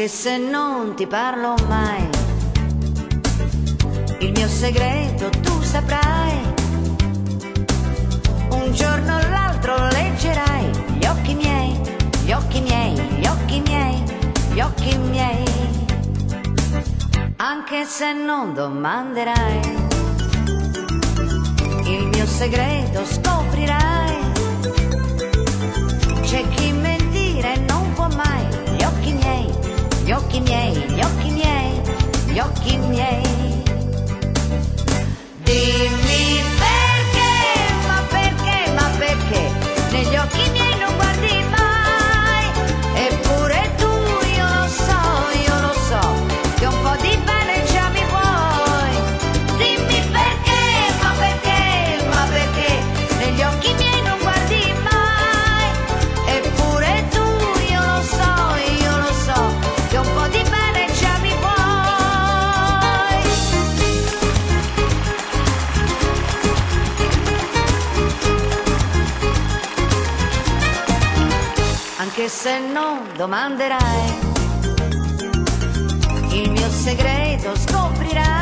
anche se non ti parlo mai, il mio segreto tu saprai. Un giorno o l'altro leggerai gli occhi miei, gli occhi miei, gli occhi miei, gli occhi miei, anche se non domanderai, il mio segreto scoprirai. C'è chi mentire non può mai, gli occhi miei, gli occhi miei, gli occhi miei, gli occhi miei. Dimmi perché, ma perché, ma perché negli occhi miei non guardi mai? Eppure tu, io lo so, che un po' di bene già mi vuoi. Dimmi perché, ma perché, ma perché negli occhi miei non guardi mai? Eppure tu, io lo so, che un po' di bene già mi vuoi. Anche se non domanderai, il mio segreto scoprirai.